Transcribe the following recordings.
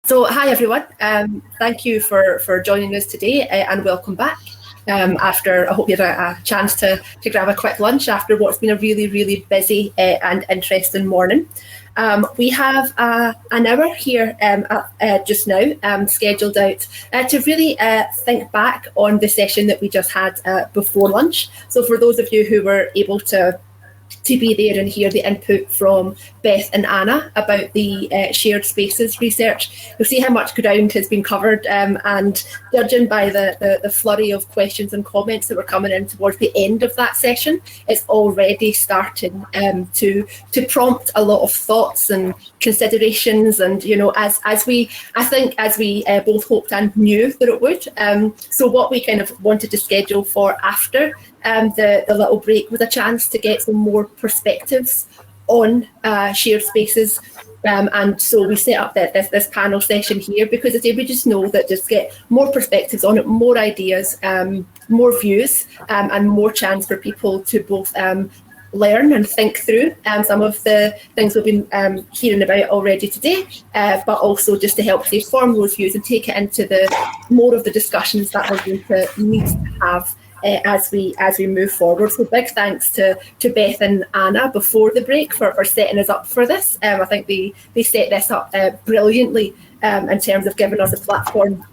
So hi everyone, thank you for joining us today and welcome back. After, I hope you had a chance to grab a quick lunch after what's been a really busy and interesting morning. We have an hour here just now scheduled out to really think back on the session that we just had before lunch. So for those of you who were able to be there and hear the input from Beth and Anna about the shared spaces research, you'll see how much ground has been covered, and judging by the flurry of questions and comments that were coming in towards the end of that session, it's already starting to prompt a lot of thoughts and considerations, and as we both hoped and knew that it would. So what we kind of wanted to schedule for after the little break was a chance to get some more perspectives on shared spaces, and so we set up this panel session here because we just know that just get more perspectives on it, more ideas, more views, and more chance for people to both learn and think through some of the things we've been hearing about already today, but also just to help form those views and take it into the more of the discussions that we're going to need to have as we move forward. So big thanks to Beth and Anna before the break for setting us up for this. I think they set this up brilliantly in terms of giving us a platform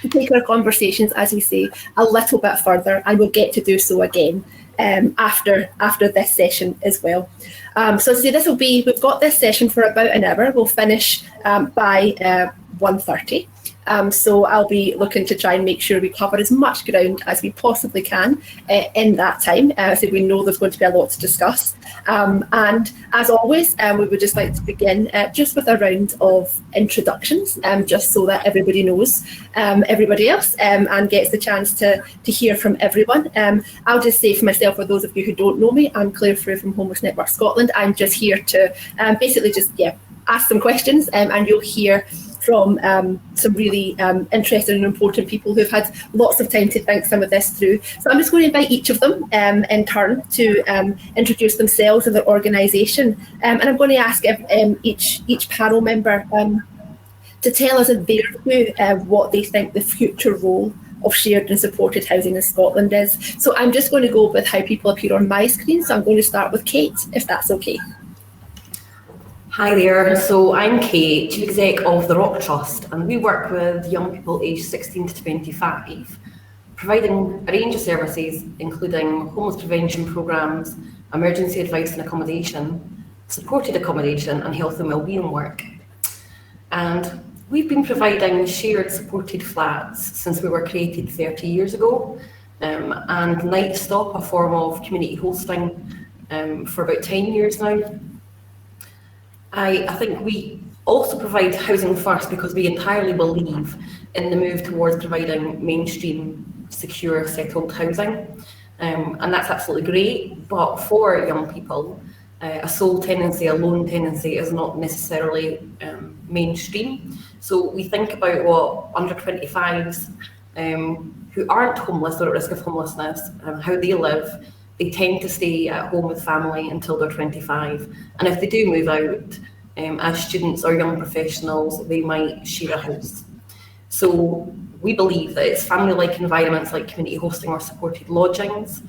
to take our conversations, as we say, a little bit further, and we'll get to do so again after this session as well. So we've got this session for about an hour. We'll finish by 1:30. So I'll be looking to try and make sure we cover as much ground as we possibly can in that time. So we know there's going to be a lot to discuss. And as always, we would just like to begin just with a round of introductions, just so that everybody knows everybody else and gets the chance to hear from everyone. I'll just say for myself, for those of you who don't know me, I'm Claire Frew from Homeless Network Scotland. I'm just here to basically just ask some questions, and you'll hear from some really interesting and important people who've had lots of time to think some of this through. So I'm just going to invite each of them in turn to introduce themselves and their organisation. And I'm going to ask each panel member to tell us in their view what they think the future role of shared and supported housing in Scotland is. So I'm just going to go with how people appear on my screen. So I'm going to start with Kate, if that's okay. Hi there, so I'm Kate, Chief Exec of the Rock Trust, and we work with young people aged 16 to 25, providing a range of services including homeless prevention programmes, emergency advice and accommodation, supported accommodation and health and wellbeing work. And we've been providing shared supported flats since we were created 30 years ago, and Night Stop, a form of community hosting, for about 10 years now. I think we also provide housing first because we entirely believe in the move towards providing mainstream, secure, settled housing. And that's absolutely great, but for young people, a sole tenancy, a lone tenancy is not necessarily mainstream. So we think about what under 25s who aren't homeless or at risk of homelessness, how they live. They tend to stay at home with family until they're 25. And if they do move out, as students or young professionals, they might share a house. So we believe that it's family-like environments like community hosting or supported lodgings,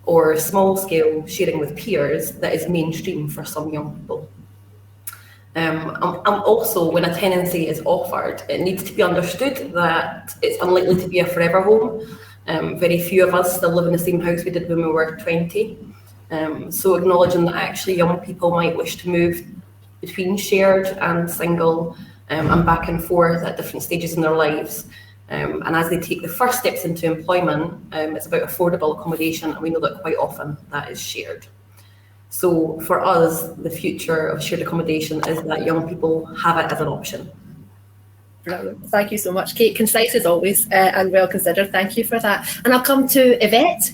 or small-scale sharing with peers that is mainstream for some young people. And also, when a tenancy is offered, it needs to be understood that it's unlikely to be a forever home. Very few of us still live in the same house we did when we were 20. So acknowledging that actually young people might wish to move between shared and single and back and forth at different stages in their lives. And as they take the first steps into employment, it's about affordable accommodation, and we know that quite often that is shared. So for us, the future of shared accommodation is that young people have it as an option. Brilliant. Thank you so much, Kate. Concise as always and well considered. Thank you for that. And I'll come to Yvette.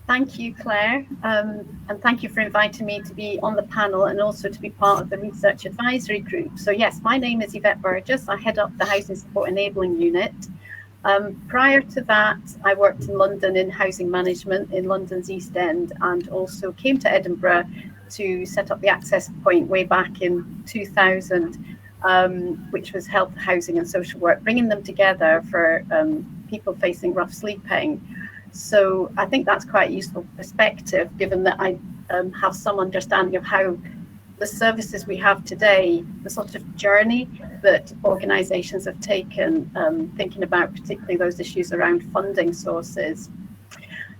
Thank you, Claire, and thank you for inviting me to be on the panel and also to be part of the research advisory group. So yes, my name is Yvette Burgess. I head up the Housing Support Enabling Unit. Prior to that, I worked in London in housing management in London's East End, and also came to Edinburgh to set up the Access Point way back in 2000. which was health, housing and social work, bringing them together for people facing rough sleeping. So I think that's quite a useful perspective, given that I have some understanding of how the services we have today, the sort of journey that organisations have taken, thinking about particularly those issues around funding sources.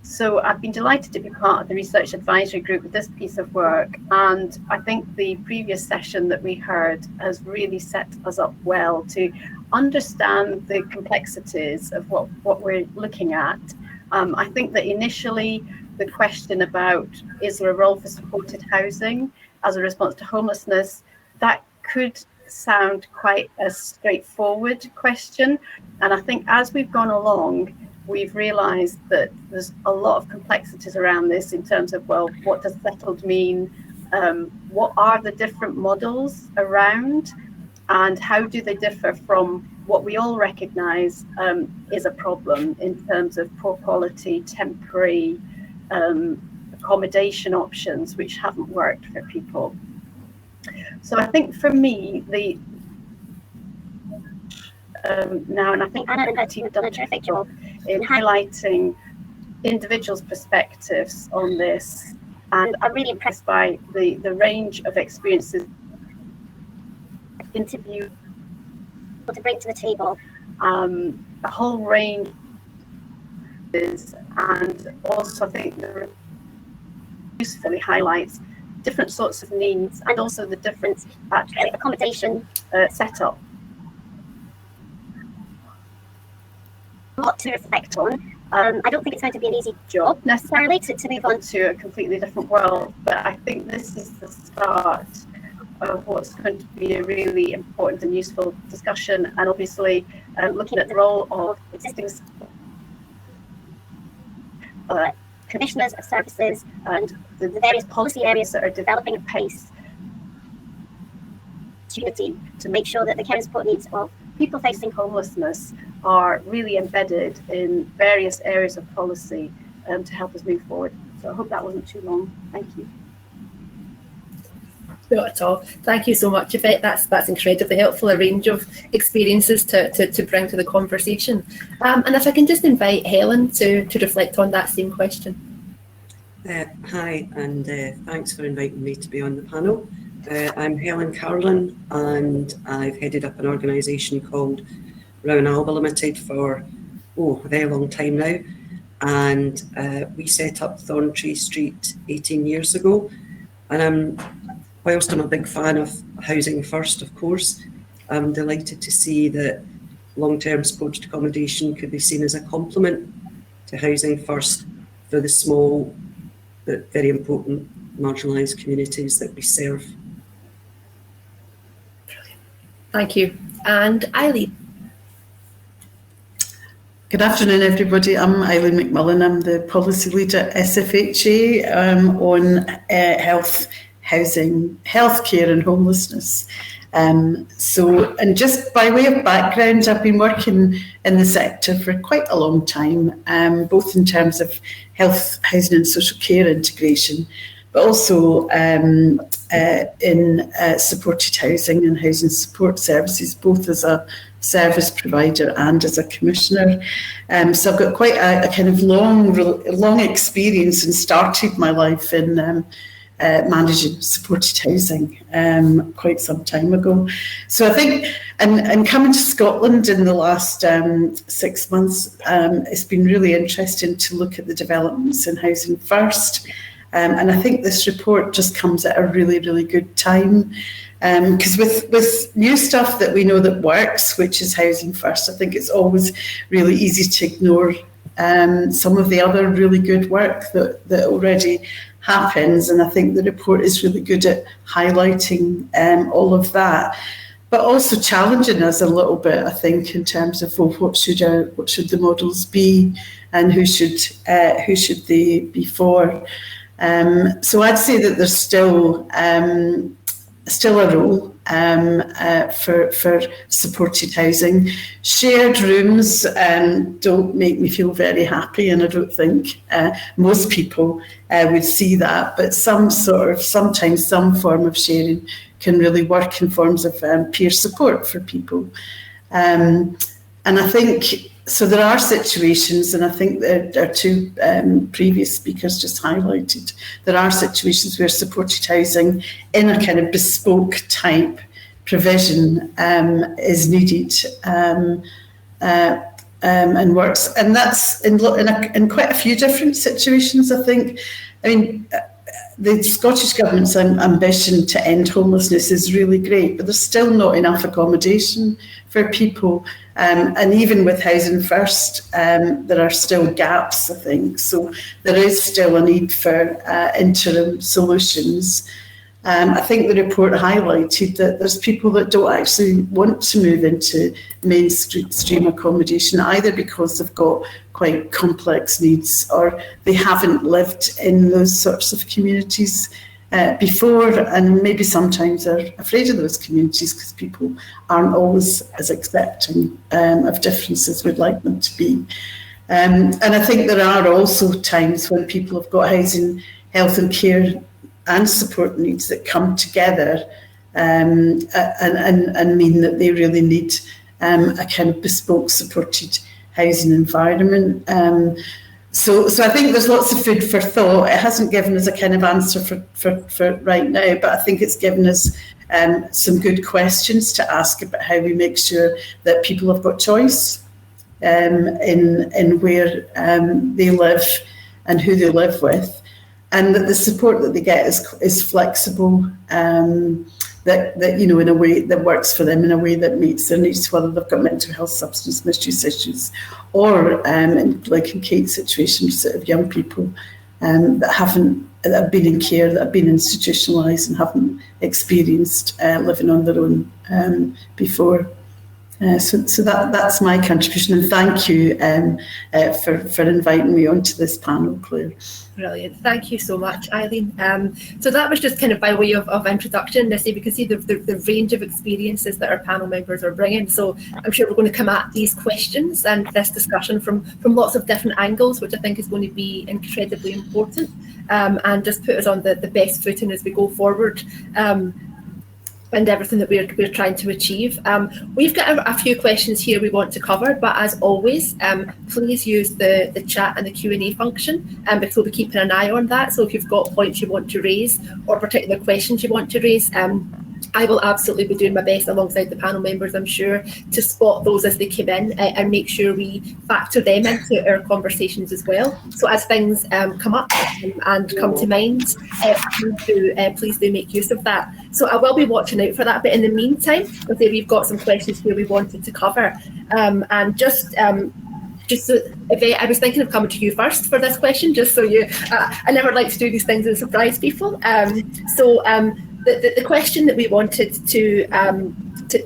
So I've been delighted to be part of the Research Advisory Group with this piece of work, and I think the previous session that we heard has really set us up well to understand the complexities of what we're looking at. I think that initially the question about is there a role for supported housing as a response to homelessness, that could sound quite a straightforward question. And I think as we've gone along, we've realised that there's a lot of complexities around this in terms of, well, what does settled mean? What are the different models around? And how do they differ from what we all recognise is a problem in terms of poor quality, temporary accommodation options which haven't worked for people? So I think for me, now, and I think Anna and her team have done a terrific job in highlighting individuals' perspectives on this, and I'm really impressed by the range of experiences interview to bring to the table, a whole range, and also I think the usefully highlights different sorts of needs and also the different accommodation setup. A lot to reflect on. I don't think it's going to be an easy job necessarily to move on to a completely different world, but I think this is the start of what's going to be a really important and useful discussion, and obviously looking at the role of existing commissioners of services and the various policy areas that are developing at pace to make sure that the care and support needs of people facing homelessness are really embedded in various areas of policy to help us move forward. So I hope that wasn't too long. Thank you. Not at all. Thank you so much, Yvette. That's incredibly helpful, a range of experiences to bring to the conversation. And if I can just invite Helen to reflect on that same question. Hi, and thanks for inviting me to be on the panel. I'm Helen Carlin, and I've headed up an organisation called Rowan Alba Limited for a very long time now, and we set up Thorntree Street 18 years ago. And whilst I'm a big fan of Housing First, of course, I'm delighted to see that long-term supported accommodation could be seen as a complement to Housing First for the small but very important marginalised communities that we serve. Brilliant. Thank you. And Eileen. Good afternoon, everybody. I'm Eileen McMillan. I'm the policy leader at SFHA on health, housing, healthcare and homelessness. And just by way of background, I've been working in the sector for quite a long time, both in terms of health, housing and social care integration, but also in supported housing and housing support services, both as a service provider and as a commissioner. So I've got quite a kind of long experience and started my life in managing supported housing quite some time ago. So I think, and coming to Scotland in the last 6 months, it's been really interesting to look at the developments in Housing First. And I think this report just comes at a really, really good time. Because with new stuff that we know that works, which is Housing First, I think it's always really easy to ignore some of the other really good work that already happens. And I think the report is really good at highlighting all of that, but also challenging us a little bit, I think, in terms of what should the models be and who should they be for. So I'd say that there's still a role for supported housing. Shared rooms don't make me feel very happy, and I don't think most people would see that, but sometimes some form of sharing can really work in forms of peer support for people. And I think, so there are situations, and I think there are two previous speakers just highlighted, there are situations where supported housing in a kind of bespoke type provision is needed and works. And that's in quite a few different situations, I think. I mean, the Scottish Government's ambition to end homelessness is really great, but there's still not enough accommodation for people. And even with Housing First, there are still gaps, I think. So there is still a need for interim solutions. I think the report highlighted that there's people that don't actually want to move into mainstream accommodation, either because they've got quite complex needs or they haven't lived in those sorts of communities before, and maybe sometimes are afraid of those communities because people aren't always as accepting of differences we'd like them to be. And I think there are also times when people have got housing, health and care and support needs that come together and mean that they really need a kind of bespoke supported housing environment. So I think there's lots of food for thought. It hasn't given us a kind of answer for right now, but I think it's given us some good questions to ask about how we make sure that people have got choice in where they live and who they live with. And that the support that they get is flexible, that you know, in a way that works for them, in a way that meets their needs, whether they've got mental health, substance misuse issues, or like in Kate's situation, sort of young people that have been in care, that have been institutionalised and haven't experienced living on their own before. So that's my contribution, and thank you for inviting me onto this panel, Claire. Brilliant. Thank you so much, Eileen. So that was just kind of by way of introduction. So we can see the range of experiences that our panel members are bringing. So I'm sure we're going to come at these questions and this discussion from lots of different angles, which I think is going to be incredibly important, and just put us on the best footing as we go forward. And everything that we're trying to achieve. We've got a few questions here we want to cover, but as always, please use the chat and the Q&A function, because we'll be keeping an eye on that. So if you've got points you want to raise or particular questions you want to raise, I will absolutely be doing my best alongside the panel members, I'm sure, to spot those as they come in and make sure we factor them into our conversations as well. So as things come up and come to mind, please do make use of that. So I will be watching out for that. But in the meantime, we've got some questions here we wanted to cover. And just so, Yvette, I was thinking of coming to you first for this question, just so you, I never like to do these things and surprise people. The question that we wanted to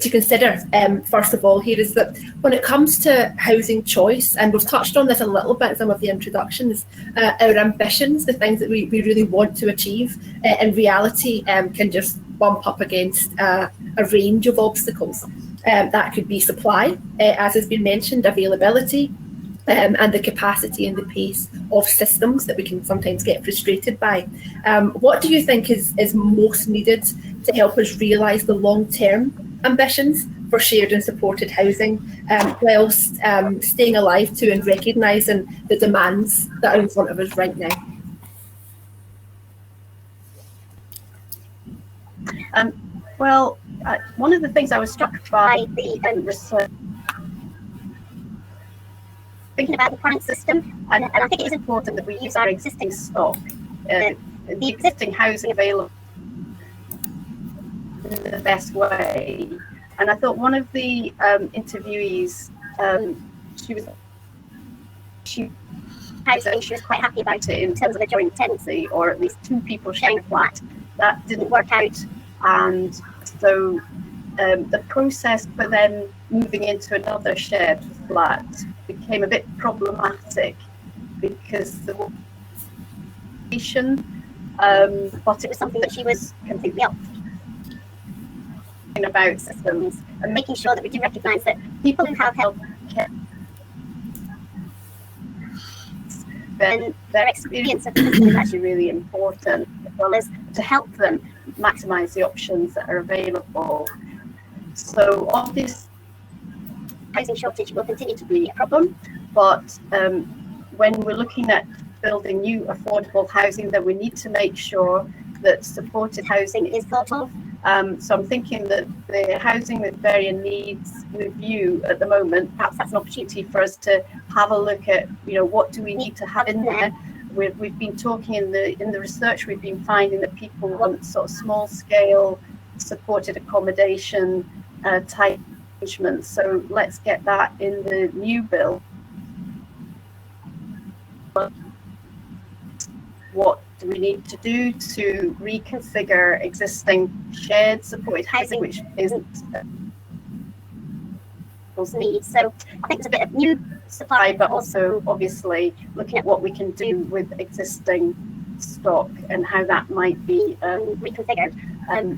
consider, first of all, here is that when it comes to housing choice, and we've touched on this a little bit in some of the introductions, our ambitions, the things that we really want to achieve, in reality can just bump up against a range of obstacles. That could be supply, as has been mentioned, availability, and the capacity and the pace of systems that we can sometimes get frustrated by. What do you think is most needed to help us realise the long-term ambitions for shared and supported housing, whilst staying alive to and recognising the demands that are in front of us right now? Well, one of the things I was struck by the research, thinking about the current system, and I think it is important that we use our existing stock, the existing housing available in the best way. And I thought one of the interviewees, she was quite happy about it in terms of a joint tenancy, or at least two people sharing a flat. That didn't work out, and so the process for then moving into another shared flat became a bit problematic because the location, but it was something that she was completely up about systems and making sure that we do recognise that people who have health care, then their experience of the system is actually really important, as well as to help them maximise the options that are available. So obviously, housing shortage will continue to be a problem, but when we're looking at building new affordable housing, then we need to make sure that supported housing is thought of. So I'm thinking that the housing with varying needs review at the moment, perhaps that's an opportunity for us to have a look at, what do we need to have in there. We've been talking in the research, we've been finding that people want sort of small scale supported accommodation type arrangements. So let's get that in the new bill. What do we need to do to reconfigure existing shared supported housing, which isn't people's needs? So I think there's a bit of new supply, but also obviously looking at what we can do with existing stock and how that might be reconfigured.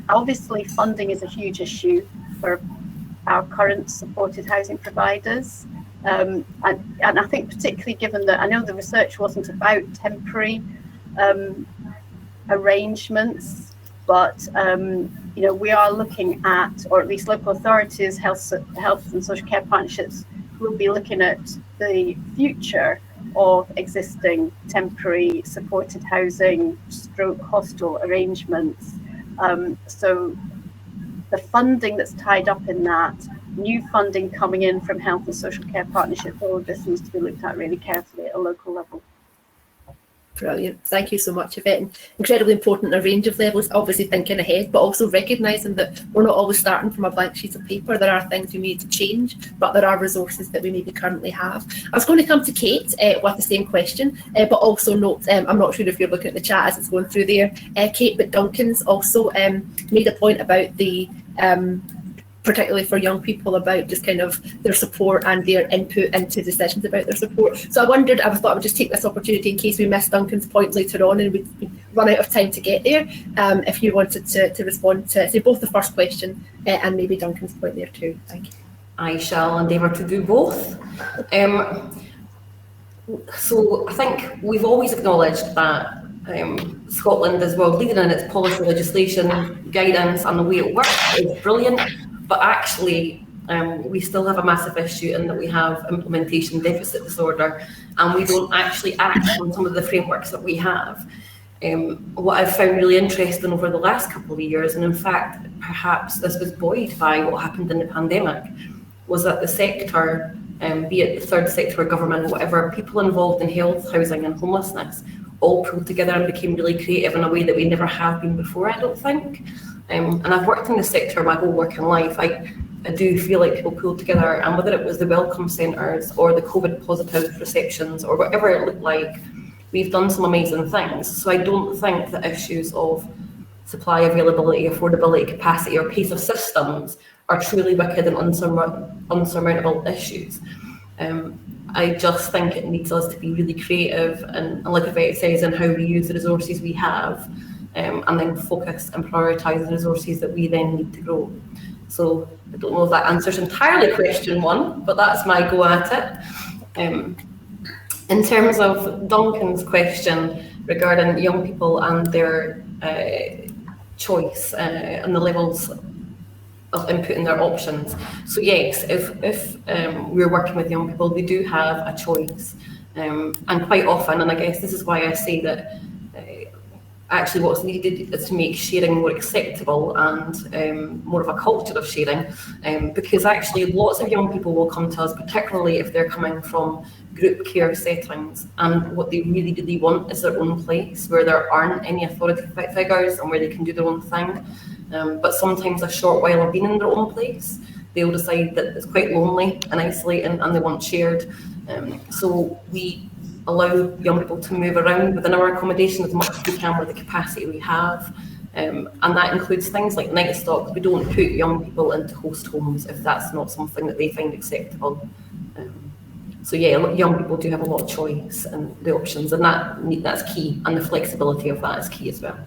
Obviously, funding is a huge issue for our current supported housing providers. And I think particularly given that I know the research wasn't about temporary arrangements, but we are looking at, or at least local authorities, health and social care partnerships will be looking at the future of existing temporary supported housing stroke hostel arrangements. So the funding that's tied up in that, new funding coming in from health and social care partnerships, all of this needs to be looked at really carefully at a local level. Brilliant. Thank you so much, Yvette. And incredibly important on a range of levels, obviously thinking ahead, but also recognising that we're not always starting from a blank sheet of paper. There are things we need to change, but there are resources that we maybe currently have. I was going to come to Kate with the same question, but also note, I'm not sure if you're looking at the chat as it's going through there, Kate, but Duncan's also made a point about the particularly for young people, about just kind of their support and their input into decisions about their support. So I wondered, I thought I would just take this opportunity in case we missed Duncan's point later on and we'd run out of time to get there, if you wanted to respond to say both the first question and maybe Duncan's point there too. Thank you. I shall endeavour to do both. So I think we've always acknowledged that Scotland is world leading in its policy, legislation, guidance, and the way it works is brilliant. But actually, we still have a massive issue in that we have implementation deficit disorder, and we don't actually act on some of the frameworks that we have. What I've found really interesting over the last couple of years, and in fact, perhaps this was buoyed by what happened in the pandemic, was that the sector, be it the third sector, government, whatever, people involved in health, housing, and homelessness, all pulled together and became really creative in a way that we never have been before, I don't think. And I've worked in the sector my whole working life. I do feel like people pulled together, and whether it was the welcome centres or the COVID positive receptions or whatever it looked like, we've done some amazing things. So I don't think that issues of supply availability, affordability, capacity, or pace of systems are truly wicked and unsurmountable issues. I just think it needs us to be really creative and like Yvette says, in how we use the resources we have, and then focus and prioritise the resources that we then need to grow. So I don't know if that answers entirely question one, but that's my go at it. In terms of Duncan's question regarding young people and their choice and the levels of input in their options. So yes, if we're working with young people, they do have a choice. And quite often, and I guess this is why I say that actually what's needed is to make sharing more acceptable and more of a culture of sharing, because actually lots of young people will come to us, particularly if they're coming from group care settings, and what they really, really want is their own place where there aren't any authority figures and where they can do their own thing. But sometimes a short while of being in their own place, they'll decide that it's quite lonely and isolating and they want shared. So we allow young people to move around within our accommodation as much as we can with the capacity we have. And that includes things like night stock. We don't put young people into host homes if that's not something that they find acceptable. So yeah, young people do have a lot of choice and the options, and that's key, and the flexibility of that is key as well.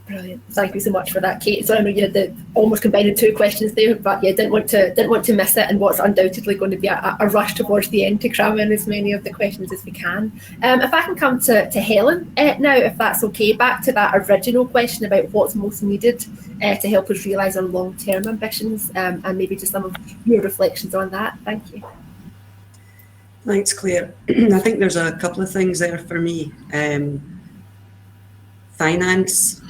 Brilliant. Thank you so much for that, Kate. So I know you had almost combining two questions there, but yeah, didn't want to miss it, and what's undoubtedly going to be a rush towards the end to cram in as many of the questions as we can. If I can come to Helen now, if that's okay, back to that original question about what's most needed to help us realise our long-term ambitions, and maybe just some of your reflections on that. Thank you. Thanks, Claire. I think there's a couple of things there for me. Finance.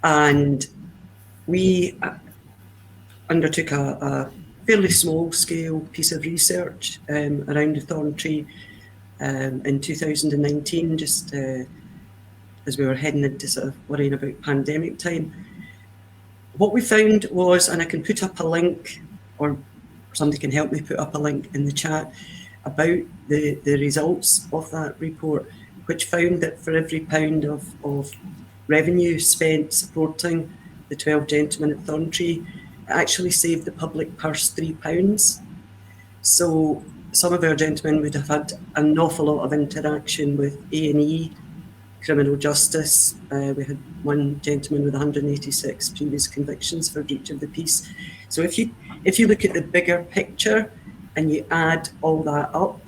And we undertook a fairly small scale piece of research around the thorn tree in 2019, just as we were heading into sort of worrying about pandemic time. What we found was, and I can put up a link, or somebody can help me put up a link in the chat, about the results of that report, which found that for every pound of revenue spent supporting the 12 gentlemen at Thorn Tree, it actually saved the public purse £3. So some of our gentlemen would have had an awful lot of interaction with A&E, criminal justice. We had one gentleman with 186 previous convictions for breach of the peace. So if you look at the bigger picture and you add all that up,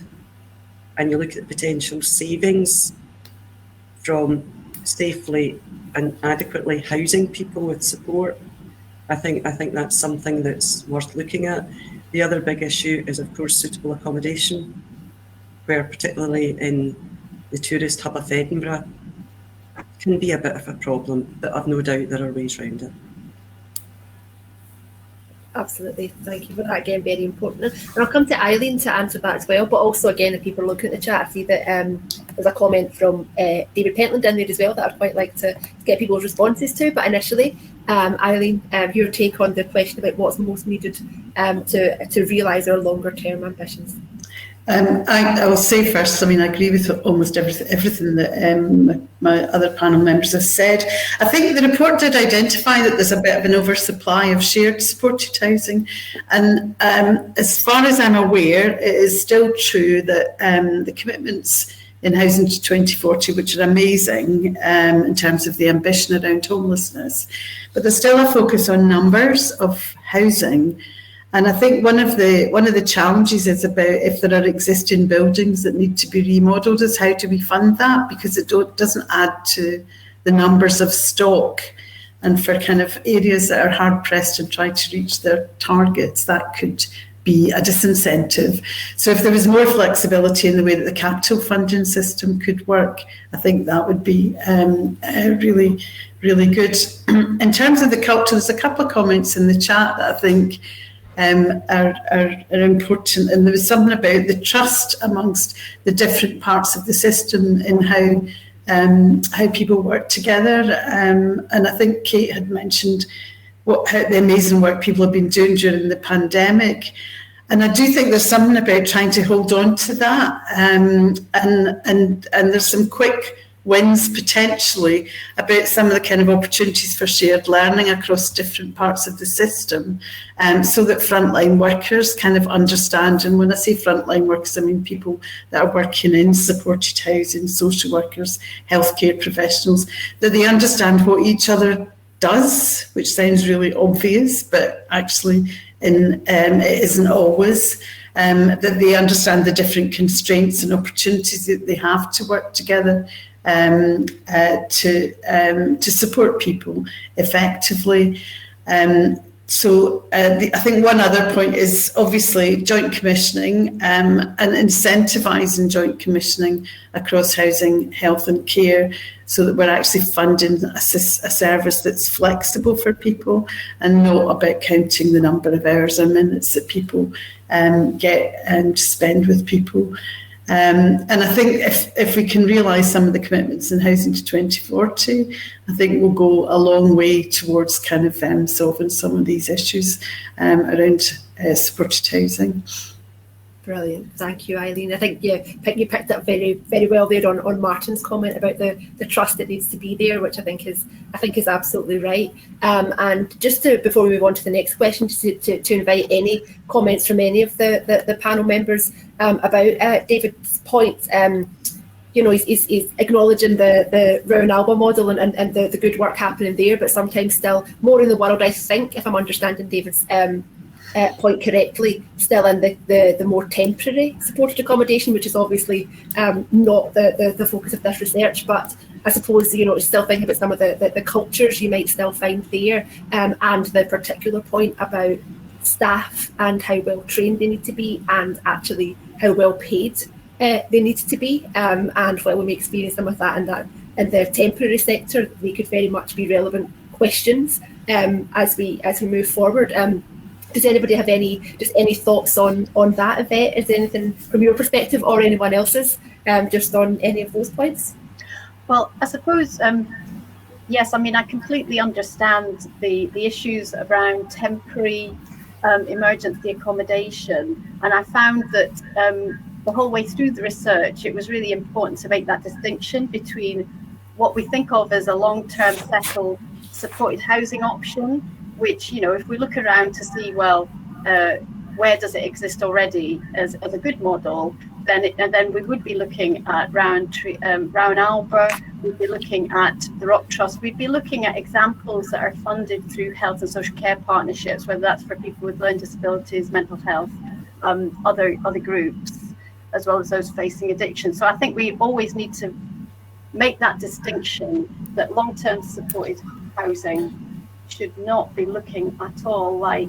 and you look at potential savings from safely and adequately housing people with support, I think that's something that's worth looking at. The other big issue is, of course, suitable accommodation, where particularly in the tourist hub of Edinburgh can be a bit of a problem, but I've no doubt there are ways around it. Absolutely, thank you for that. Again, very important. And I'll come to Eileen to answer that as well. But also, again, if people are looking at the chat, I see that there's a comment from David Pentland in there as well that I'd quite like to get people's responses to. But initially, Eileen, your take on the question about what's most needed to realise our longer term ambitions. I will say first, I mean, I agree with almost everything that my other panel members have said. I think the report did identify that there's a bit of an oversupply of shared supported housing. And as far as I'm aware, it is still true that the commitments in Housing to 2040, which are amazing in terms of the ambition around homelessness, but there's still a focus on numbers of housing. And I think one of the challenges is about if there are existing buildings that need to be remodelled, is how do we fund that? Because it doesn't add to the numbers of stock. And for kind of areas that are hard pressed and try to reach their targets, that could be a disincentive. So if there was more flexibility in the way that the capital funding system could work, I think that would be really, really good. In terms of the culture, there's a couple of comments in the chat that I think are important, and there was something about the trust amongst the different parts of the system in how people work together, and I think Kate had mentioned how the amazing work people have been doing during the pandemic, and I do think there's something about trying to hold on to that, and there's some quick wins potentially about some of the kind of opportunities for shared learning across different parts of the system, so that frontline workers kind of understand, and when I say frontline workers, I mean people that are working in supported housing, social workers, healthcare professionals, that they understand what each other does, which sounds really obvious, but actually it isn't always. That they understand the different constraints and opportunities that they have to work together to support people effectively. So I think one other point is obviously joint commissioning and incentivising joint commissioning across housing, health and care, so that we're actually funding a service that's flexible for people and not about counting the number of hours or minutes that people get to spend with people. And I think if we can realise some of the commitments in Housing to 2040, I think we'll go a long way towards kind of solving some of these issues around supported housing. Brilliant, thank you, Eileen. I think you picked up very, very well there on Martin's comment about the trust that needs to be there, which I think is absolutely right. And just before we move on to the next question, just to invite any comments from any of the panel members about David's points. he's acknowledging the Rowan Alba model and the good work happening there, but sometimes still more in the world, I think, if I'm understanding David's point correctly, still in the more temporary supported accommodation, which is obviously not the focus of this research, but I suppose, still thinking about some of the cultures you might still find there, and the particular point about staff and how well trained they need to be, and actually how well paid they need to be, and while we may experience some of that in the temporary sector, they could very much be relevant questions as we move forward. Does anybody have any thoughts on that, Yvette? Is there anything from your perspective or anyone else's just on any of those points? Well, I suppose, yes, I mean, I completely understand the issues around temporary emergency accommodation. And I found that the whole way through the research, it was really important to make that distinction between what we think of as a long-term settled supported housing option, which, if we look around to see, well, where does it exist already as a good model, then we would be looking at Rowan Alba, we'd be looking at the Rock Trust, we'd be looking at examples that are funded through health and social care partnerships, whether that's for people with learning disabilities, mental health, other groups, as well as those facing addiction. So I think we always need to make that distinction that long-term supported housing should not be looking at all like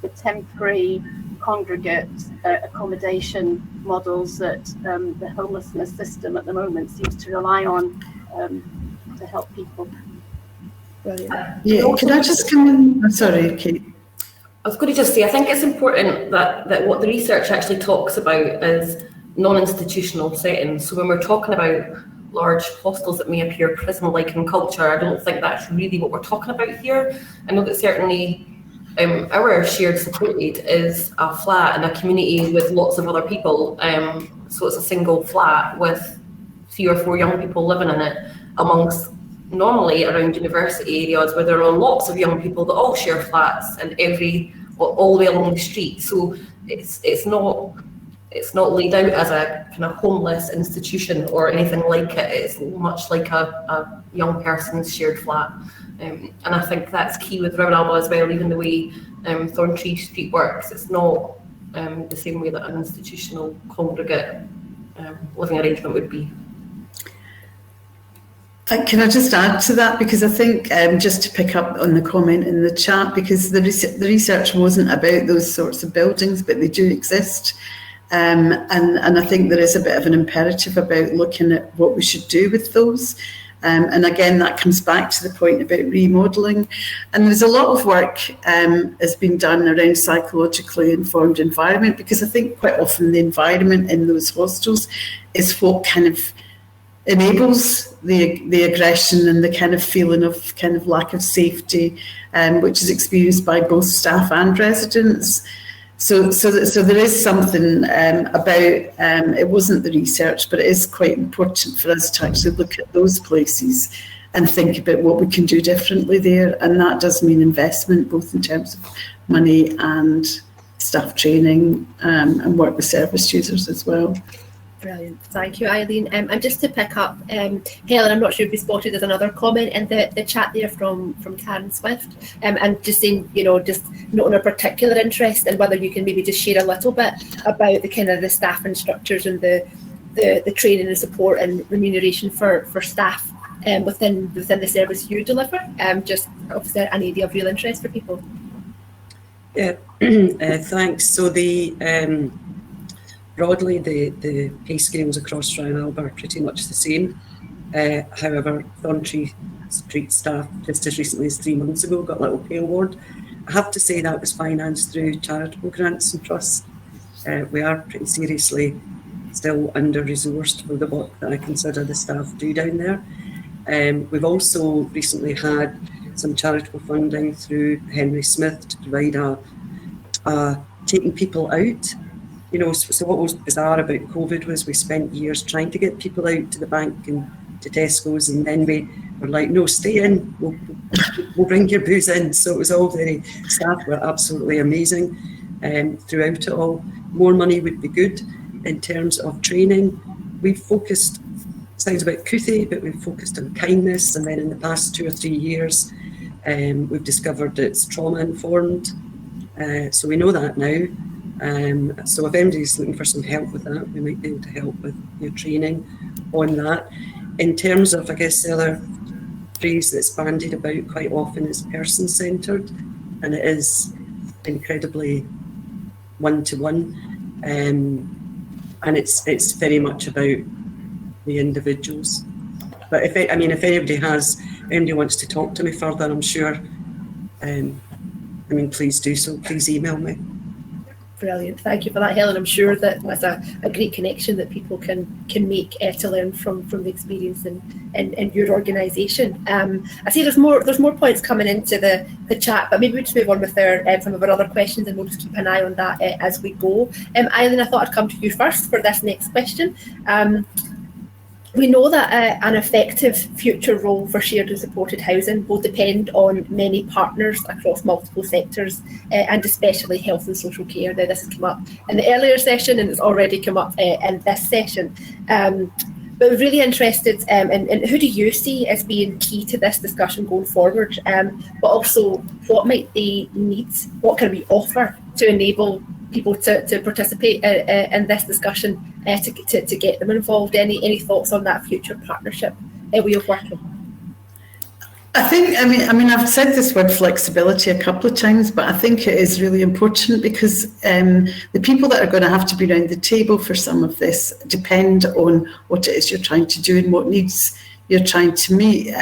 the temporary congregate accommodation models that the homelessness system at the moment seems to rely on to help people. Yeah, can I just come in? I'm sorry, Kate. I was going to just say, I think it's important that what the research actually talks about is non-institutional settings. So when we're talking about large hostels that may appear prison-like in culture, I don't think that's really what we're talking about here. I know that certainly our shared supported is a flat in a community with lots of other people. So it's a single flat with 3 or 4 young people living in it, amongst normally around university areas where there are lots of young people that all share flats and all the way along the street. So it's not laid out as a kind of homeless institution or anything like it. It's much like a young person's shared flat. And I think that's key with Rowan Alba as well, even the way Thorntree Street works. It's not the same way that an institutional congregate living arrangement would be. Can I just add to that? Because I think just to pick up on the comment in the chat, because the research wasn't about those sorts of buildings, but they do exist. And I think there is a bit of an imperative about looking at what we should do with those. And again, that comes back to the point about remodelling. And there's a lot of work has been done around psychologically informed environment, because I think quite often the environment in those hostels is what kind of enables the aggression and the kind of feeling of kind of lack of safety, which is experienced by both staff and residents. So there is something about, it wasn't the research, but it is quite important for us to actually look at those places and think about what we can do differently there. And that does mean investment, both in terms of money and staff training, and work with service users as well. Brilliant. Thank you, Eileen. And just to pick up, Helen, I'm not sure if you spotted there's another comment in the chat there from Karen Swift, and just saying, just noting a particular interest and whether you can maybe just share a little bit about the kind of the staff and structures and the training and support and remuneration for staff within the service you deliver. Just obviously an area of real interest for people. Yeah, thanks. So broadly, the pay scales across Rowan Alba are pretty much the same. However, Thorntree Street staff, just as recently as 3 months ago, got a little pay award. I have to say that was financed through charitable grants and trusts. We are pretty seriously still under-resourced for the work that I consider the staff do down there. We've also recently had some charitable funding through Henry Smith to provide taking people out. So what was bizarre about COVID was we spent years trying to get people out to the bank and to Tesco's, and then we were like, no, stay in, we'll bring your booze in. So it was all staff were absolutely amazing throughout it all. More money would be good in terms of training. We've focused sounds a bit cuthy, but we've focused on kindness, and then in the past 2 or 3 years, we've discovered that it's trauma-informed. So we know that now. So if anybody's looking for some help with that, we might be able to help with your training on that. In terms of, I guess, the other phrase that's bandied about quite often is person-centred, and it is incredibly one-to-one, and it's very much about the individuals. But if anybody wants to talk to me further, I'm sure, please do so. Please email me. Brilliant. Thank you for that, Helen. I'm sure that that's a great connection that people can make to learn from the experience in your organisation. I see there's more points coming into the chat, but maybe we'll just move on with some of our other questions, and we'll just keep an eye on that as we go. Eileen, I thought I'd come to you first for this next question. We know that an effective future role for shared and supported housing will depend on many partners across multiple sectors, and especially health and social care. Now, this has come up in the earlier session, and it's already come up in this session. But we're really interested in who do you see as being key to this discussion going forward, but also what might they need, what can we offer to enable people to participate in this discussion, to get them involved. Any thoughts on that future partnership way of working? I think, I've said this word flexibility a couple of times, but I think it is really important, because the people that are going to have to be around the table for some of this depend on what it is you're trying to do and what needs you're trying to meet.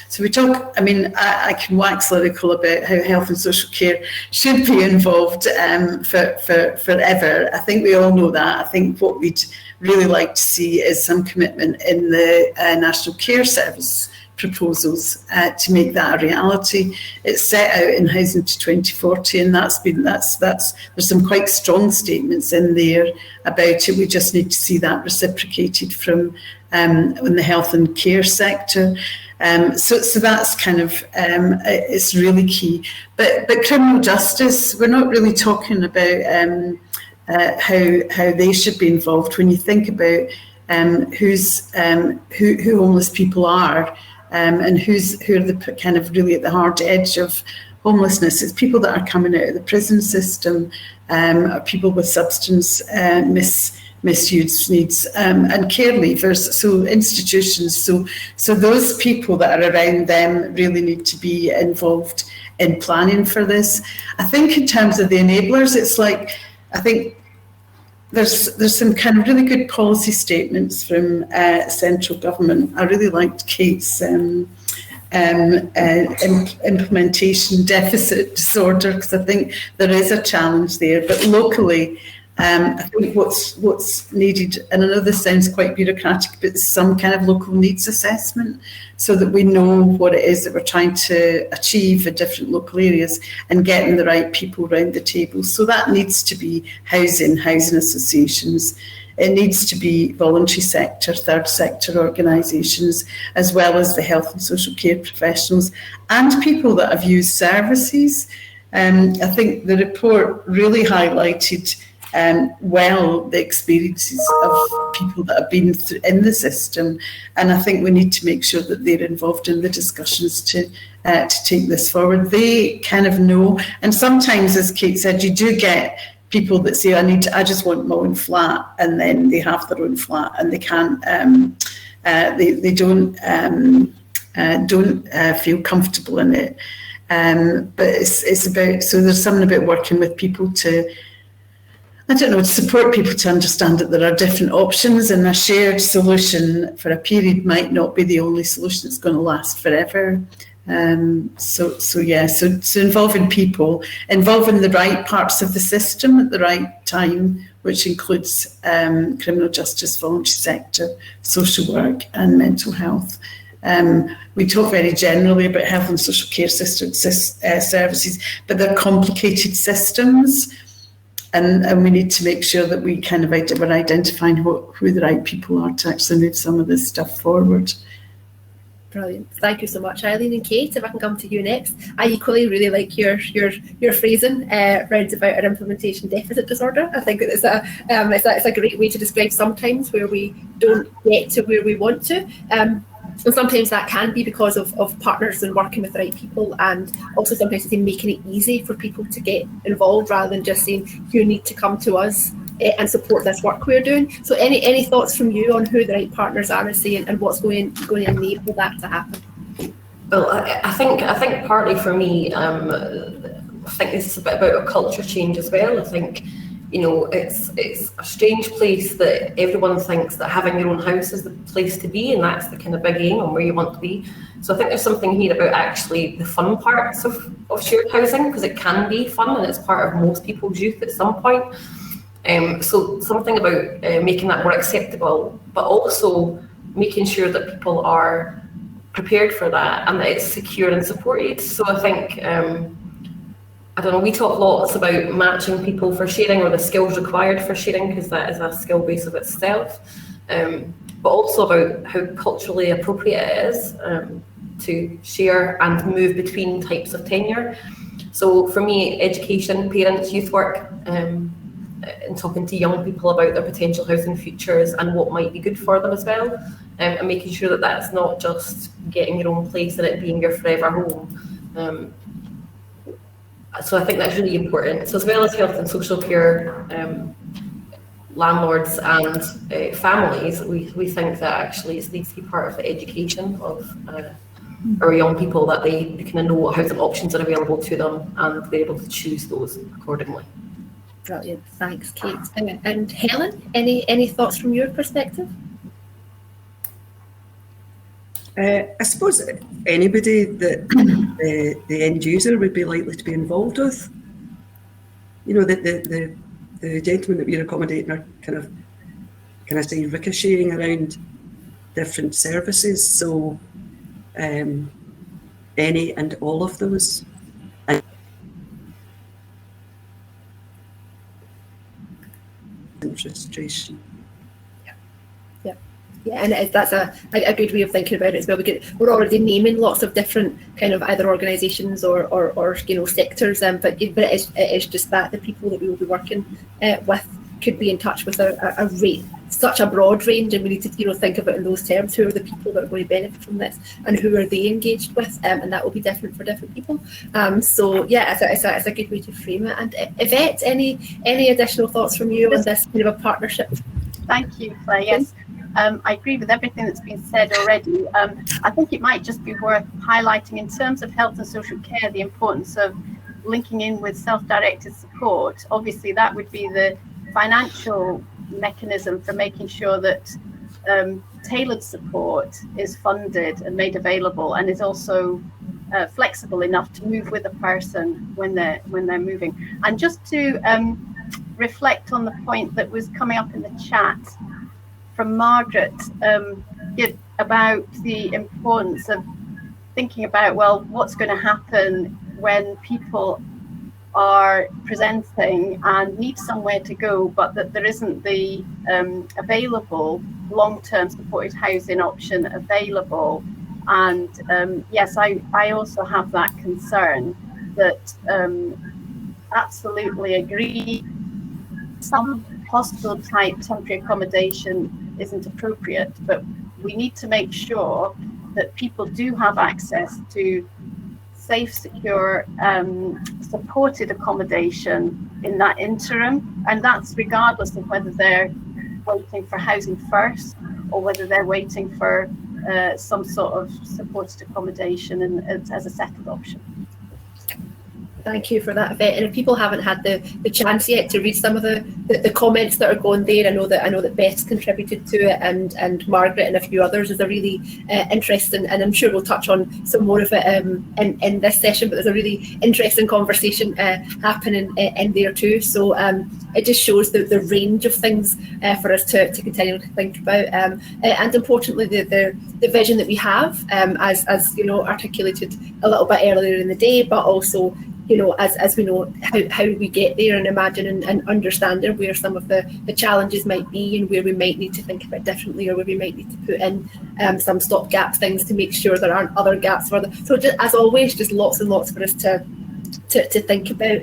So we talk, I can wax lyrical about how health and social care should be involved for forever. I think we all know that. I think what we'd really like to see is some commitment in the National Care Service proposals to make that a reality. It's set out in Housing to 2040, and there's some quite strong statements in there about it. We just need to see that reciprocated from in the health and care sector. So that's kind of it's really key. But criminal justice, we're not really talking about how they should be involved. When you think about who homeless people are, and who are the kind of really at the hard edge of homelessness, it's people that are coming out of the prison system, or people with substance misuse needs, and care leavers, so institutions. So those people that are around them really need to be involved in planning for this. I think in terms of the enablers, it's like, I think there's some kind of really good policy statements from central government. I really liked Kate's implementation deficit disorder, because I think there is a challenge there. But locally, I think what's needed, and I know this sounds quite bureaucratic, but some kind of local needs assessment, so that we know what it is that we're trying to achieve in different local areas, and getting the right people around the table. So that needs to be housing associations. It needs to be voluntary sector, third sector organisations, as well as the health and social care professionals and people that have used services. I think the report really highlighted the experiences of people that have been in the system, and I think we need to make sure that they're involved in the discussions to take this forward. They kind of know, and sometimes, as Kate said, you do get people that say, I just want my own flat, and then they have their own flat and they can't, they don't feel comfortable in it. But it's about, so there's something about working with people to, to support people to understand that there are different options, and a shared solution for a period might not be the only solution that's going to last forever. So involving people, involving the right parts of the system at the right time, which includes criminal justice, voluntary sector, social work and mental health. We talk very generally about health and social care services, but they're complicated systems. And we need to make sure that we kind of we're identifying who the right people are to actually move some of this stuff forward. Brilliant. Thank you so much, Eileen. And Kate, if I can come to you next. I equally really like your phrasing round about our implementation deficit disorder. I think it's a great way to describe sometimes where we don't get to where we want to. And sometimes that can be because of partners and working with the right people, and also sometimes making it easy for people to get involved rather than just saying, you need to come to us and support this work we're doing. So any thoughts from you on who the right partners are and what's going to enable that to happen? Well, I think partly for me, I think it's a bit about a culture change as well. I think, it's a strange place that everyone thinks that having your own house is the place to be, and that's the kind of big aim and where you want to be. So I think there's something here about actually the fun parts of shared housing, because it can be fun and it's part of most people's youth at some point. So something about making that more acceptable, but also making sure that people are prepared for that and that it's secure and supported. So I think, I don't know, we talk lots about matching people for sharing or the skills required for sharing, because that is a skill base of itself, but also about how culturally appropriate it is to share and move between types of tenure. So for me, education, parents, youth work, and talking to young people about their potential housing futures and what might be good for them as well, and making sure that that's not just getting your own place and it being your forever home. So I think that's really important. So as well as health and social care, landlords and families, we think that actually it needs to be part of the education of our young people, that they kind of know what housing options are available to them and they're able to choose those accordingly. Brilliant. Thanks, Kate. And Helen, any thoughts from your perspective? I suppose anybody that the end user would be likely to be involved with. The gentlemen that we're accommodating are kind of, can I say, ricocheting around different services. So any and all of those. Registration. Yeah, and that's a good way of thinking about it as well. We're already naming lots of different kind of either organisations or sectors, but it is just that the people that we will be working with could be in touch with such a broad range, and we need to think of it in those terms. Who are the people that are going to benefit from this, and who are they engaged with, and that will be different for different people. So yeah, it's a good way to frame it. And Yvette, any additional thoughts from you on this kind of a partnership? Thank you, Claire. Yes. I agree with everything that's been said already. I think it might just be worth highlighting in terms of health and social care, the importance of linking in with self-directed support. Obviously, that would be the financial mechanism for making sure that tailored support is funded and made available, and is also flexible enough to move with a person when they're moving. And just to reflect on the point that was coming up in the chat from Margaret about the importance of thinking about, well, what's going to happen when people are presenting and need somewhere to go, but that there isn't the available long-term supported housing option available. And yes, I also have that concern that absolutely agree. Some hostel type temporary accommodation isn't appropriate, but we need to make sure that people do have access to safe, secure, supported accommodation in that interim, and that's regardless of whether they're waiting for housing first or whether they're waiting for some sort of supported accommodation and as a settled option. Thank you for that, Yvette. And if people haven't had the chance yet to read some of the comments that are going there, I know that Beth's contributed to it, and Margaret and a few others. Is a really interesting, and I'm sure we'll touch on some more of it in this session, but there's a really interesting conversation happening in there too. So it just shows the range of things for us to continue to think about, and importantly the vision that we have, as articulated a little bit earlier in the day, but also as we know, how we get there, and imagine and understanding where some of the challenges might be, and where we might need to think a bit differently, or where we might need to put in some stopgap things to make sure there aren't other gaps further. So just, as always, just lots and lots for us to think about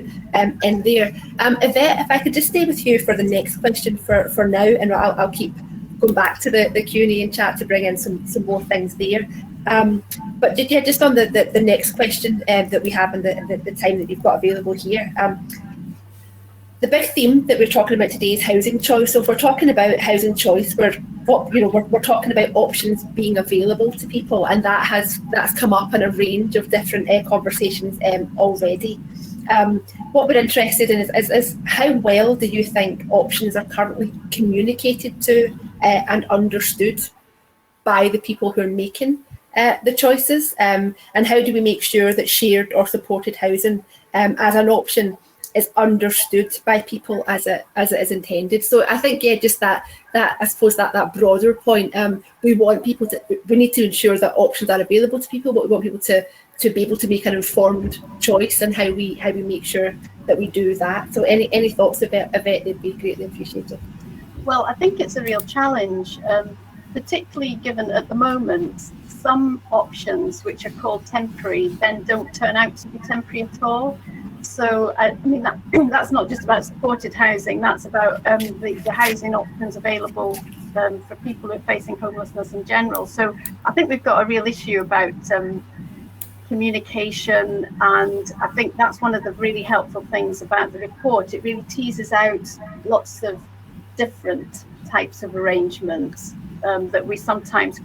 in there. Yvette, if I could just stay with you for the next question for now, and I'll keep going back to the Q&A and chat to bring in some more things there. But yeah, just on the next question that we have and the time that you've got available here. The big theme that we're talking about today is housing choice. So if we're talking about housing choice, we're talking about options being available to people, and that's come up in a range of different conversations already. What we're interested in is how well do you think options are currently communicated to and understood by the people who are making the choices, and how do we make sure that shared or supported housing as an option is understood by people as it is intended? So I think, yeah, just that I suppose that broader point, we need to ensure that options are available to people, but we want people to be able to make an informed choice, and how we make sure that we do that. So any thoughts about it, they'd be greatly appreciated. Well, I think it's a real challenge, particularly given at the moment some options which are called temporary then don't turn out to be temporary at all. So I mean that's not just about supported housing, that's about the housing options available for people who are facing homelessness in general. So I think we've got a real issue about communication, and I think that's one of the really helpful things about the report. It really teases out lots of different types of arrangements that we sometimes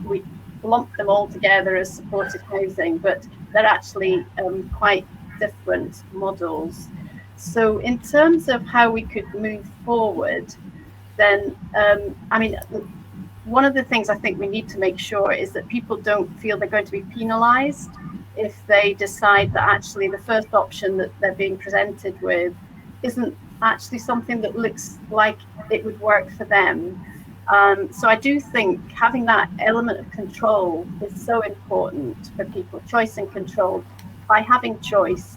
we lump them all together as supported housing, but they're actually quite different models. So in terms of how we could move forward, then I mean, one of the things I think we need to make sure is that people don't feel they're going to be penalised if they decide that actually the first option that they're being presented with isn't actually something that looks like it would work for them. So I do think having that element of control is so important for people, choice and control. By having choice,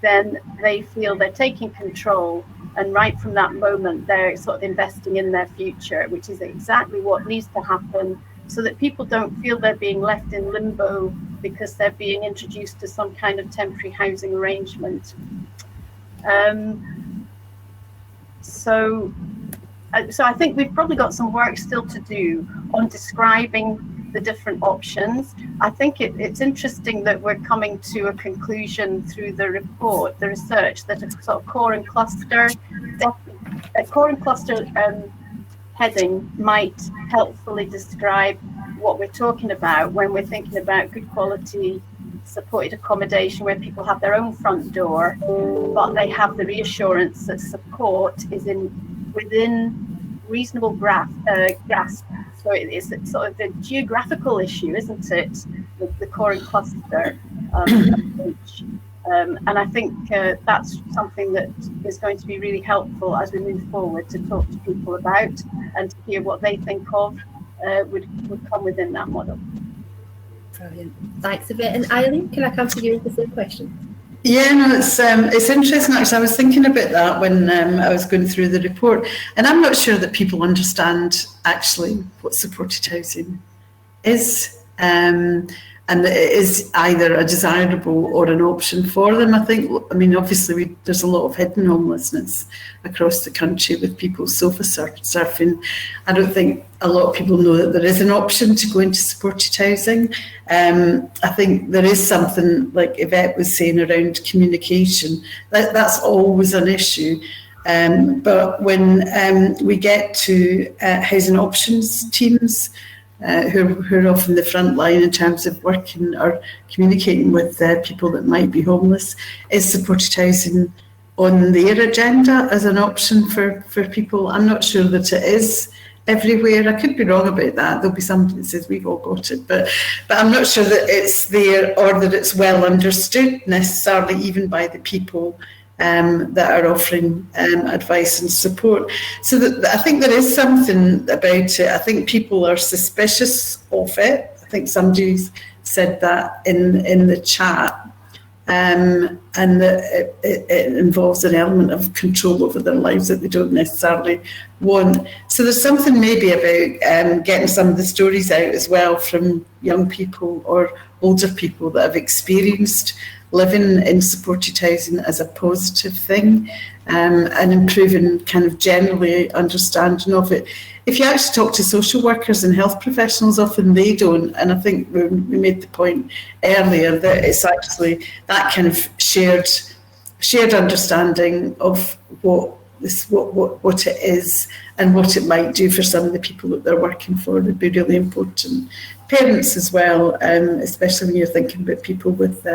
then they feel they're taking control, and right from that moment they're sort of investing in their future, which is exactly what needs to happen, so that people don't feel they're being left in limbo because they're being introduced to some kind of temporary housing arrangement. So I think we've probably got some work still to do on describing the different options. I think it's interesting that we're coming to a conclusion through the report, the research, that a sort of core and cluster heading might helpfully describe what we're talking about when we're thinking about good quality supported accommodation, where people have their own front door, but they have the reassurance that support is within reasonable grasp. So it's sort of the geographical issue, isn't it? The core and cluster approach. And I think that's something that is going to be really helpful as we move forward, to talk to people about and to hear what they think of would come within that model. Brilliant. Thanks, Yvette. And Eileen, can I come to you with the same question? Yeah, no, it's interesting actually. I was thinking about that when I was going through the report, and I'm not sure that people understand actually what supported housing is, and it is either a desirable or an option for them. I mean, obviously there's a lot of hidden homelessness across the country with people sofa surfing. I don't think a lot of people know that there is an option to go into supported housing. I think there is something, like Yvette was saying, around communication. That's always an issue. But when we get to housing options teams, who are often the front line in terms of working or communicating with people that might be homeless, is supported housing on their agenda as an option for people? I'm not sure that it is everywhere. I could be wrong about that. There'll be somebody that says we've all got it, but I'm not sure that it's there, or that it's well understood necessarily, even by the people that are offering advice and support. So that I think there is something about it. I think people are suspicious of it. I think somebody said that in the chat. and that it involves an element of control over their lives that they don't necessarily want. So there's something maybe about getting some of the stories out as well from young people or older people that have experienced living in supported housing as a positive thing, and improving kind of generally understanding of it. If you actually talk to social workers and health professionals, often they don't. And I think we made the point earlier that it's actually that kind of shared understanding of what it is and what it might do for some of the people that they're working for would be really important. Parents as well, especially when you're thinking about people with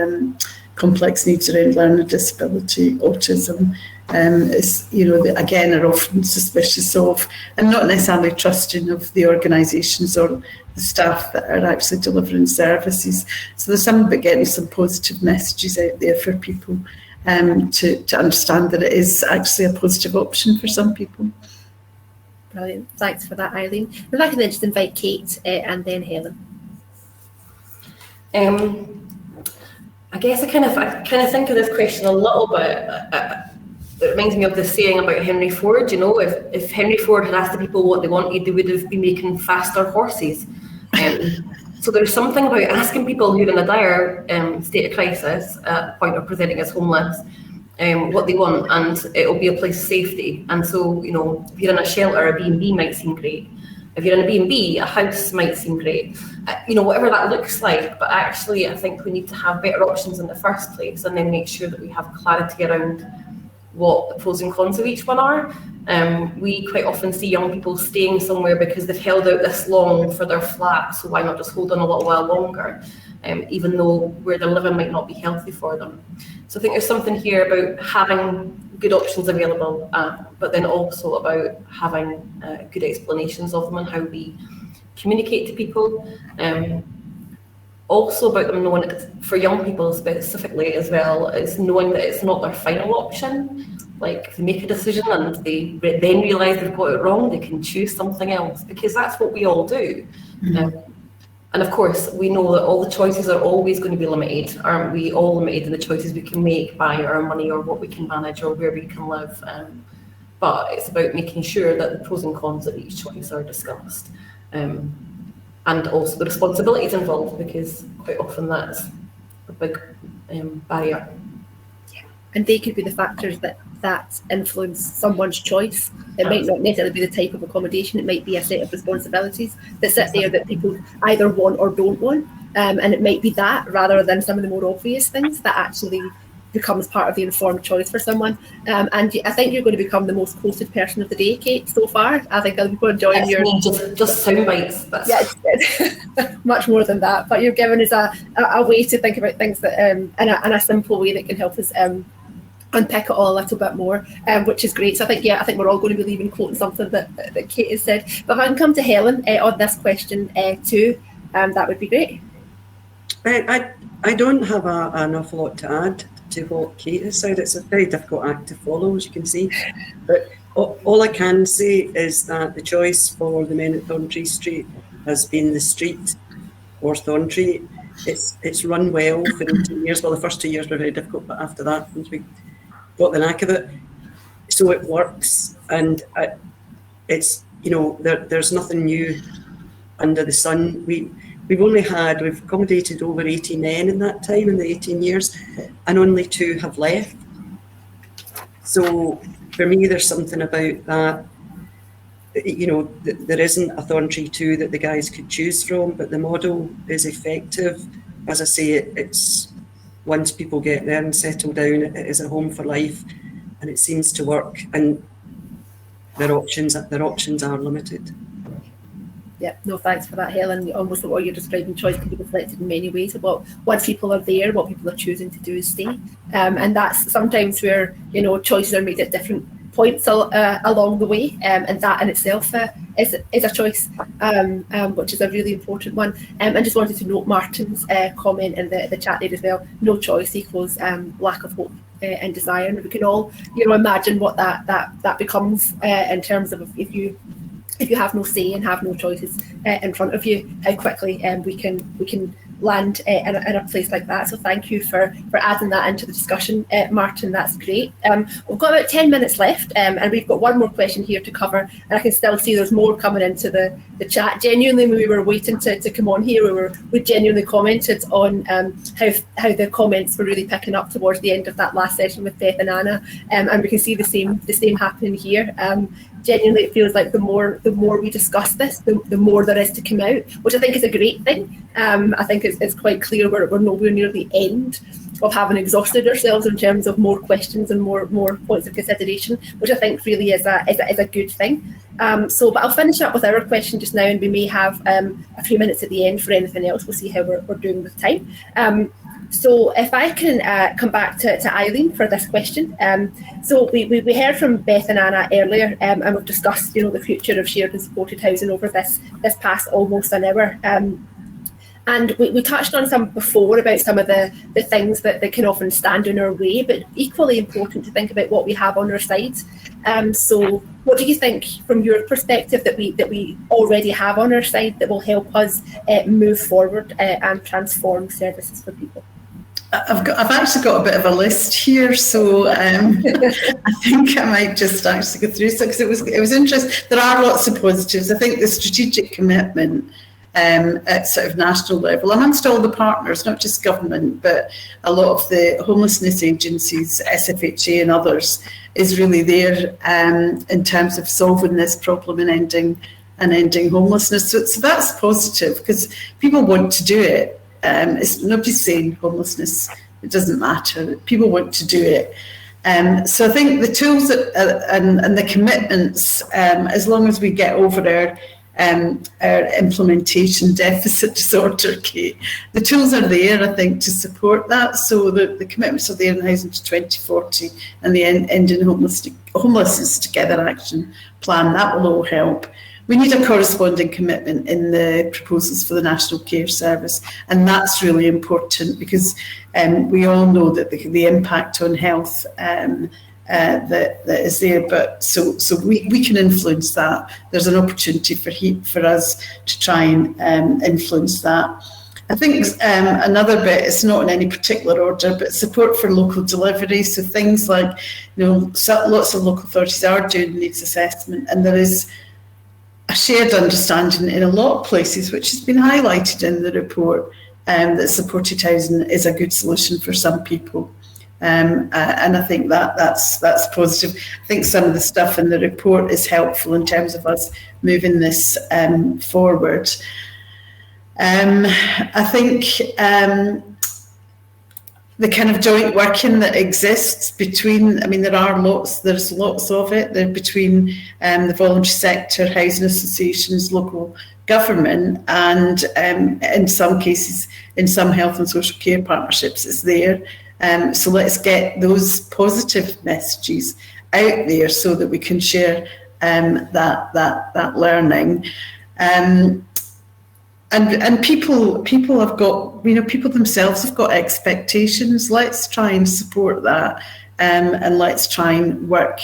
complex needs around learning disability, autism, is, again, are often suspicious of and not necessarily trusting of the organisations or the staff that are actually delivering services. So there's something about getting some positive messages out there for people to understand that it is actually a positive option for some people. Brilliant. Thanks for that, Eileen. If I can then just invite Kate and then Helen. I guess I kind of think of this question a little bit. It reminds me of the saying about Henry Ford. If Henry Ford had asked the people what they wanted, they would have been making faster horses. So there's something about asking people who are in a dire state of crisis at the point of presenting as homeless what they want, and it'll be a place of safety. And so, if you're in a shelter, a B&B might seem great. If you're in a B&B, a house might seem great. Whatever that looks like. But actually, I think we need to have better options in the first place, and then make sure that we have clarity around what the pros and cons of each one are. We quite often see young people staying somewhere because they've held out this long for their flat, so why not just hold on a little while longer, even though where they're living might not be healthy for them. So I think there's something here about having good options available, but then also about having good explanations of them and how we communicate to people. Also about them knowing, for young people specifically as well, is knowing that it's not their final option. Like, if they make a decision and they then realise they've got it wrong, they can choose something else, because that's what we all do. Mm-hmm. And of course, we know that all the choices are always going to be limited. Aren't we all limited in the choices we can make by our money or what we can manage or where we can live? But it's about making sure that the pros and cons of each choice are discussed. And also the responsibilities involved, because quite often that's a big barrier. Yeah. And they could be the factors that influence someone's choice. It might not necessarily be the type of accommodation, it might be a set of responsibilities that sit there that people either want or don't want. And it might be that rather than some of the more obvious things that actually becomes part of the informed choice for someone. And I think you're going to become the most quoted person of the day, Kate, so far. I think other people are enjoying your... Just sound bites. Yeah, it's much more than that. But you're giving us a way to think about things that in a simple way that can help us unpick it all a little bit more, which is great. So I think we're all going to be leaving quoting something that Kate has said. But if I can come to Helen on this question too, that would be great. I don't have an awful lot to add to what Kate has said. It's a very difficult act to follow, as you can see. But all I can say is that the choice for the men at Thorntree Street has been the street or Thorntree. It's run well for 18 years. Well, the first 2 years were very difficult, but after that, once we got the knack of it, so it works. And it's, there's nothing new under the sun. We've accommodated over 80 men in that time, in the 18 years, and only 2 have left. So for me, there's something about that, there isn't a Thorntree 2 that the guys could choose from, but the model is effective. As I say, it's once people get there and settle down, it is a home for life, and it seems to work, and their options are limited. Yeah, no, thanks for that, Helen. Almost what you're describing, choice can be reflected in many ways about once people are there, what people are choosing to do is stay. And that's sometimes where, choices are made at different points along the way. And that in itself is a choice, which is a really important one. I just wanted to note Martin's comment in the chat there as well. No choice equals lack of hope and desire. And we can all, imagine what that becomes in terms of if you have no say and have no choices in front of you, how quickly we can land in a place like that. So thank you for adding that into the discussion, Martin. That's great. We've got about 10 minutes left, and we've got one more question here to cover, and I can still see there's more coming into the chat. Genuinely, when we were waiting to come on here, we genuinely commented on how the comments were really picking up towards the end of that last session with Beth and Anna, and we can see the same happening here. Genuinely, it feels like the more we discuss this, the more there is to come out, which I think is a great thing. I think it's quite clear we're nowhere near the end of having exhausted ourselves in terms of more questions and more points of consideration, which I think really is a good thing. But I'll finish up with our question just now, and we may have a few minutes at the end for anything else. We'll see how we're doing with time. So if I can come back to Eileen for this question. So we heard from Beth and Anna earlier, and we've discussed the future of shared and supported housing over this past almost an hour. And we touched on some before about some of the things that can often stand in our way, but equally important to think about what we have on our side. So what do you think from your perspective that we already have on our side that will help us move forward and transform services for people? I've actually got a bit of a list here, so I think I might just actually go through it because it was interesting. There are lots of positives. I think the strategic commitment at sort of national level amongst all the partners, not just government, but a lot of the homelessness agencies, SFHA and others, is really there in terms of solving this problem and ending homelessness. So that's positive because people want to do it. Nobody's saying homelessness, it doesn't matter. People want to do it. So I think the tools and the commitments, as long as we get over our implementation deficit disorder, Kate, the tools are there, I think, to support that. So the commitments are there in Housing to 2040 and the Ending Homelessness Together action plan, that will all help. We need a corresponding commitment in the proposals for the National Care Service, and that's really important because we all know that the impact on health that is there, but so we can influence that. There's an opportunity for us to try and influence that. I think another bit, it's not in any particular order, but support for local delivery. So things like, lots of local authorities are doing needs assessment, and there is a shared understanding in a lot of places, which has been highlighted in the report, that supported housing is a good solution for some people. And I think that's positive. I think some of the stuff in the report is helpful in terms of us moving this forward. I think the kind of joint working that exists between, there's lots of it, between the voluntary sector, housing associations, local government, and in some cases, in some health and social care partnerships, is there. So let's get those positive messages out there so that we can share that learning. And people have got, people themselves have got expectations. Let's try and support that, and let's try and work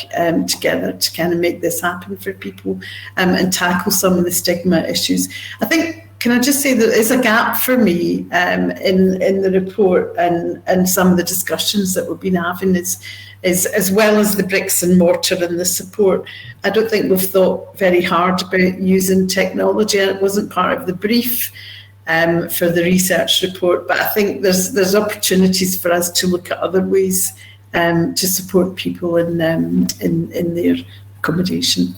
together to kind of make this happen for people, and tackle some of the stigma issues. I think, can I just say that there is a gap for me in the report and some of the discussions that we've been having is as well as the bricks and mortar and the support. I don't think we've thought very hard about using technology. It wasn't part of the brief for the research report, but I think there's opportunities for us to look at other ways to support people in their accommodation.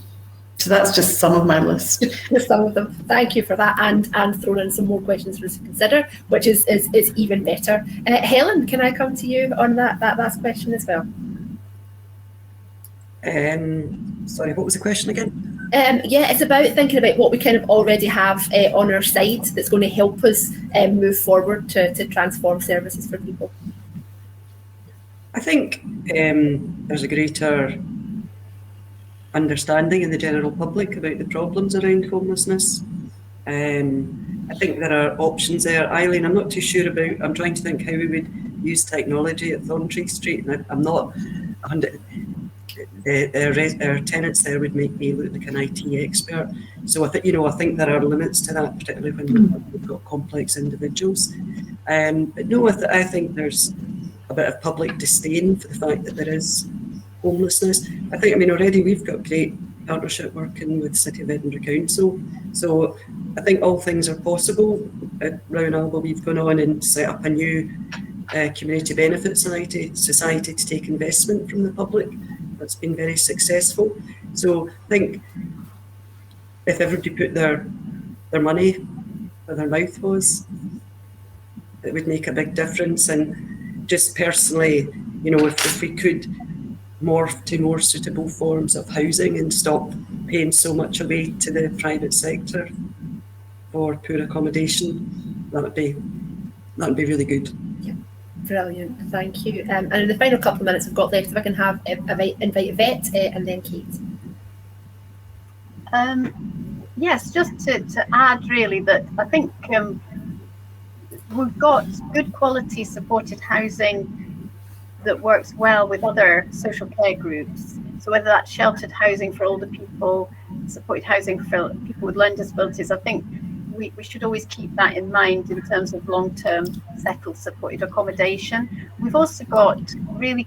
So that's just some of my list. Some of them. Thank you for that, and throwing in some more questions for us to consider, which is even better. Helen, can I come to you on that last question as well? Sorry, what was the question again? Yeah, it's about thinking about what we kind of already have on our side that's going to help us move forward to transform services for people. I think there's a greater understanding in the general public about the problems around homelessness. I think there are options there. Eileen, I'm not too sure about, I'm trying to think how we would use technology at Thorntree Street, and I'm not 100. our tenants there would make me look like an IT expert. So I think there are limits to that, particularly when we've got complex individuals. But no, I think there's a bit of public disdain for the fact that there is homelessness. Already we've got great partnership working with City of Edinburgh Council. So I think all things are possible. At Rowan Alba, we've gone on and set up a new community benefit society to take investment from the public. That's been very successful. So I think if everybody put their money where their mouth was, it would make a big difference. And just personally, if we could morph to more suitable forms of housing and stop paying so much away to the private sector for poor accommodation, that would be really good. Brilliant, thank you. And in the final couple of minutes we've got left, if I can have invite Yvette and then Kate. Yes, just to add really that I think we've got good quality supported housing that works well with other social care groups. So whether that's sheltered housing for older people, supported housing for people with learning disabilities, I think we should always keep that in mind in terms of long-term settled supported accommodation. We've also got really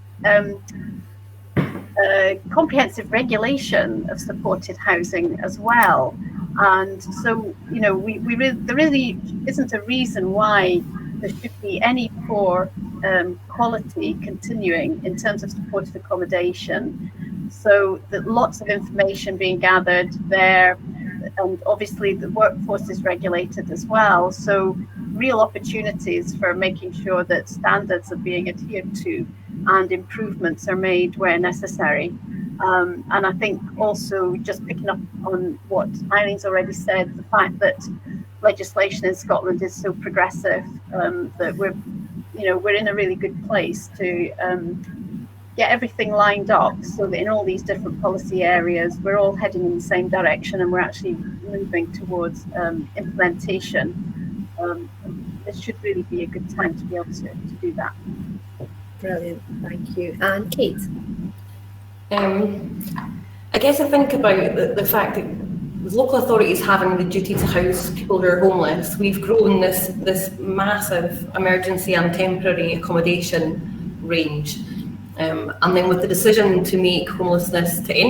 comprehensive regulation of supported housing as well. And so, there really isn't a reason why there should be any poor quality continuing in terms of supported accommodation. So that lots of information being gathered there, and obviously the workforce is regulated as well. So real opportunities for making sure that standards are being adhered to and improvements are made where necessary. And I think also just picking up on what Eileen's already said, the fact that legislation in Scotland is so progressive, that we're in a really good place to get everything lined up so that in all these different policy areas, we're all heading in the same direction and we're actually moving towards implementation. This should really be a good time to be able to do that. Brilliant, thank you. And Kate? I guess I think about the fact that with local authorities having the duty to house people who are homeless, we've grown this massive emergency and temporary accommodation range. And then with the decision to end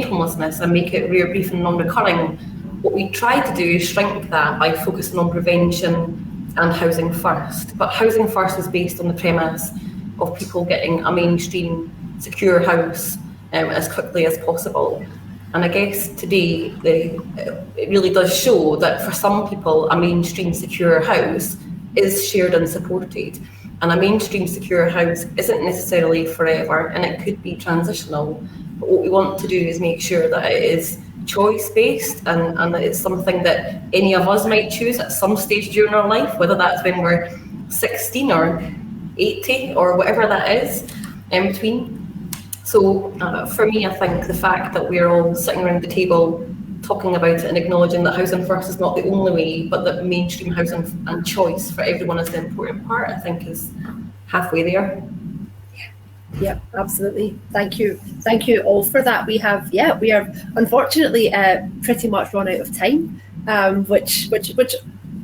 homelessness and make it rare, brief and non-recurring, what we try to do is shrink that by focusing on prevention and housing first. But housing first is based on the premise of people getting a mainstream secure house as quickly as possible. And I guess today it really does show that for some people a mainstream secure house is shared and supported. And a mainstream secure house isn't necessarily forever, and it could be transitional. But what we want to do is make sure that it is choice-based and that it's something that any of us might choose at some stage during our life, whether that's when we're 16 or 80 or whatever that is in between. So for me, I think the fact that we're all sitting around the table talking about it and acknowledging that housing first is not the only way, but that mainstream housing and choice for everyone is the important part, I think is halfway there. Yeah, absolutely. Thank you all for that. We are unfortunately pretty much run out of time, which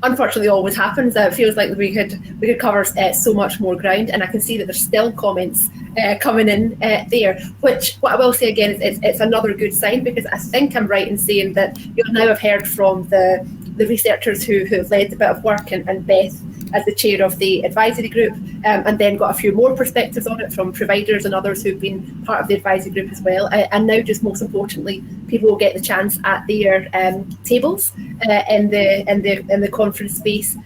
unfortunately always happens. It feels like we could cover so much more ground, and I can see that there's still comments coming in there. Which, what I will say again, is it's another good sign, because I think I'm right in saying that you'll now have heard from the researchers who have led the bit of work, and Beth as the chair of the advisory group, and then got a few more perspectives on it from providers and others who've been part of the advisory group as well. And now, just most importantly, people will get the chance at their tables in the conference space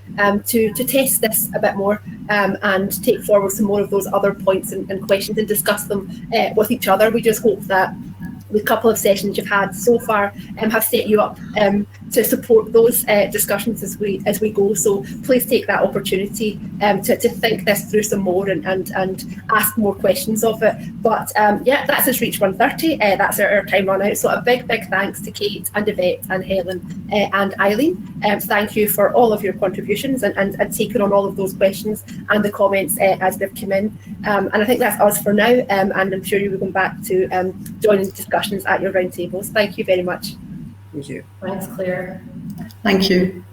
to test this a bit more and take forward some more of those other points and questions and discuss them with each other. We just hope that the couple of sessions you've had so far have set you up to support those discussions as we go. So please take that opportunity to think this through some more and ask more questions of it. But yeah, that's us reached 1:30. That's our time run out. So a big thanks to Kate and Yvette and Helen and Eileen. Thank you for all of your contributions and taking on all of those questions and the comments as they've come in. And I think that's us for now. And I'm sure you will come back to joining discussions at your roundtables. Thank you very much. Thank you. Thanks, Claire. Thank you.